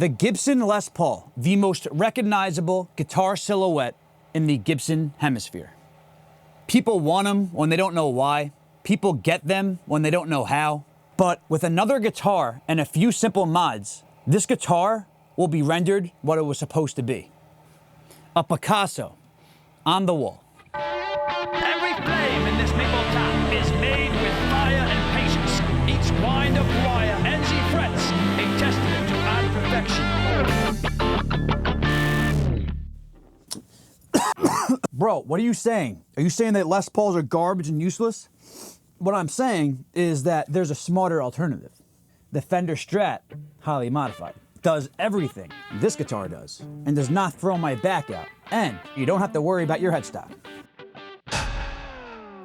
The Gibson Les Paul, the most recognizable guitar silhouette in the Gibson hemisphere. People want them when they don't know why. People get them when they don't know how. But with another guitar and a few simple mods, this guitar will be rendered what it was supposed to be. A Picasso on the wall. Every flame in this maple top is made with fire and patience. Each wind of wire and she frets, a testament to art perfection. Bro, what are you saying? Are you saying that Les Pauls are garbage and useless? What I'm saying is that there's a smarter alternative. The Fender Strat, highly modified, does everything this guitar does and does not throw my back out. And you don't have to worry about your headstock.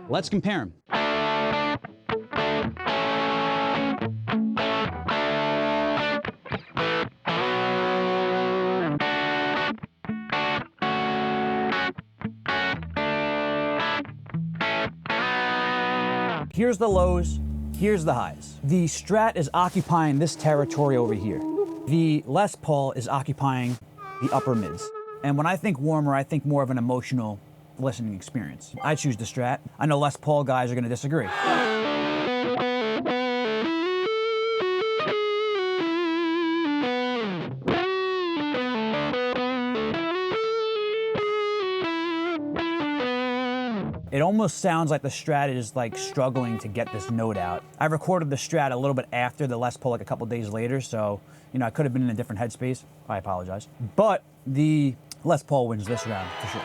Let's compare them. Here's the lows, here's the highs. The Strat is occupying this territory over here. The Les Paul is occupying the upper mids. And when I think warmer, I think more of an emotional listening experience. I choose the Strat. I know Les Paul guys are gonna disagree. It almost sounds like the Strat is like struggling to get this note out. I recorded the Strat a little bit after the Les Paul, like a couple days later, so you know I could have been in a different headspace. I apologize. But the Les Paul wins this round for sure.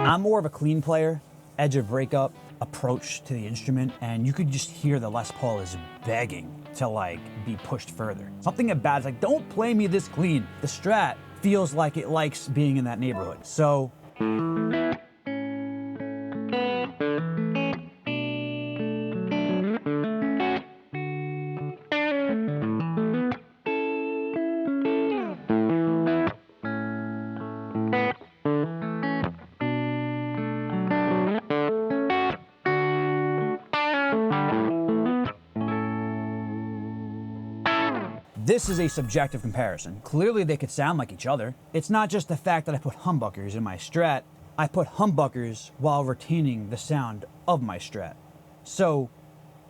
I'm more of a clean player, edge of breakup, approach to the instrument, and you could just hear the Les Paul is begging to like be pushed further. Something about it's like, don't play me this clean. The Strat feels like it likes being in that neighborhood. So, this is a subjective comparison. Clearly they could sound like each other. It's not just the fact that I put humbuckers in my Strat, I put humbuckers while retaining the sound of my Strat. So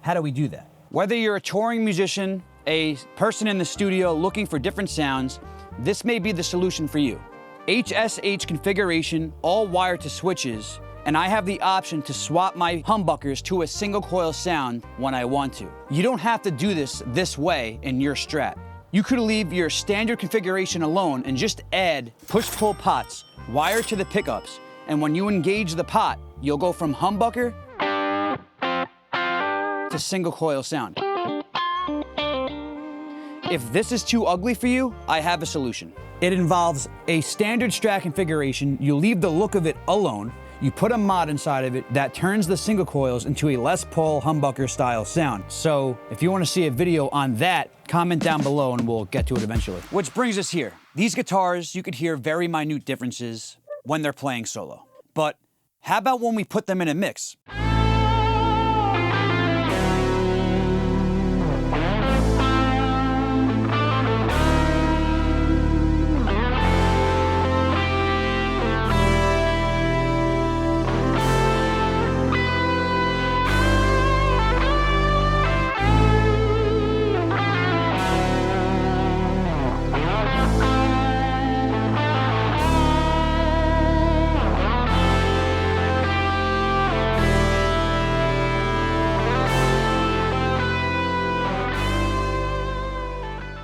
how do we do that? Whether you're a touring musician, a person in the studio looking for different sounds, this may be the solution for you. HSH configuration, all wired to switches, and I have the option to swap my humbuckers to a single coil sound when I want to. You don't have to do this way in your Strat. You could leave your standard configuration alone and just add push-pull pots wired to the pickups, and when you engage the pot, you'll go from humbucker to single coil sound. If this is too ugly for you, I have a solution. It involves a standard Strat configuration. You leave the look of it alone. You put a mod inside of it that turns the single coils into a Les Paul humbucker style sound. So if you want to see a video on that, comment down below and we'll get to it eventually. Which brings us here. These guitars, you could hear very minute differences when they're playing solo. But how about when we put them in a mix?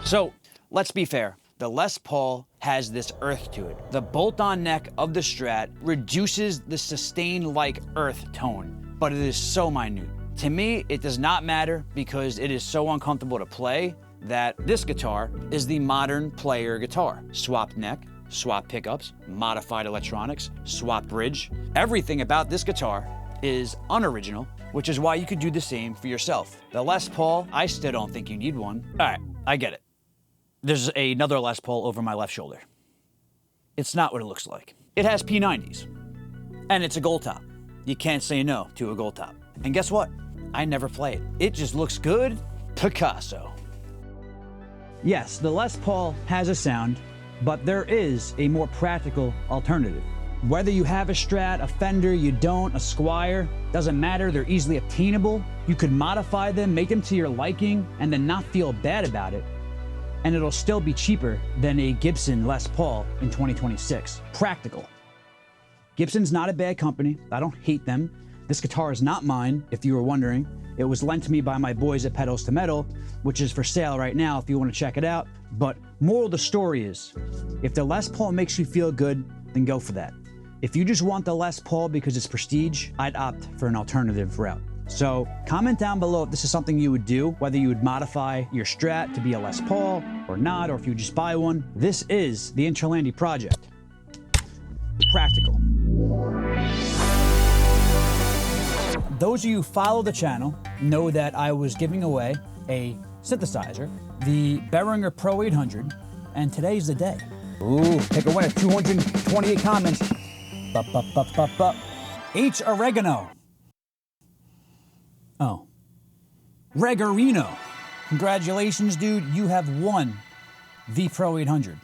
So let's be fair. The Les Paul has this earth to it. The bolt-on neck of the Strat reduces the sustain-like earth tone, but it is so minute. To me, it does not matter because it is so uncomfortable to play that this guitar is the modern player guitar. Swapped neck, swapped pickups, modified electronics, swapped bridge. Everything about this guitar is unoriginal, which is why you could do the same for yourself. The Les Paul, I still don't think you need one. All right. I get it. There's another Les Paul over my left shoulder. It's not what it looks like. It has P90s, and it's a gold top. You can't say no to a gold top. And guess what? I never play it. It just looks good. Picasso. Yes, the Les Paul has a sound, but there is a more practical alternative. Whether you have a Strat, a Fender, you don't, a Squire, doesn't matter, they're easily obtainable. You could modify them, make them to your liking, and then not feel bad about it. And it'll still be cheaper than a Gibson Les Paul in 2026. Practical. Gibson's not a bad company. I don't hate them. This guitar is not mine, if you were wondering. It was lent to me by my boys at Pedalstometal, which is for sale right now if you want to check it out. But moral of the story is, if the Les Paul makes you feel good, then go for that. If you just want the Les Paul because it's prestige, I'd opt for an alternative route. So comment down below if this is something you would do, whether you would modify your Strat to be a Les Paul or not, or if you would just buy one. This is the Interlandi Project. Practical. Those of you who follow the channel know that I was giving away a synthesizer, the Behringer Pro 800, and today's the day. Ooh, pick a winner, 228 comments. H. Oregano. Oh. Regarino. Congratulations, dude. You have won the Pro 800.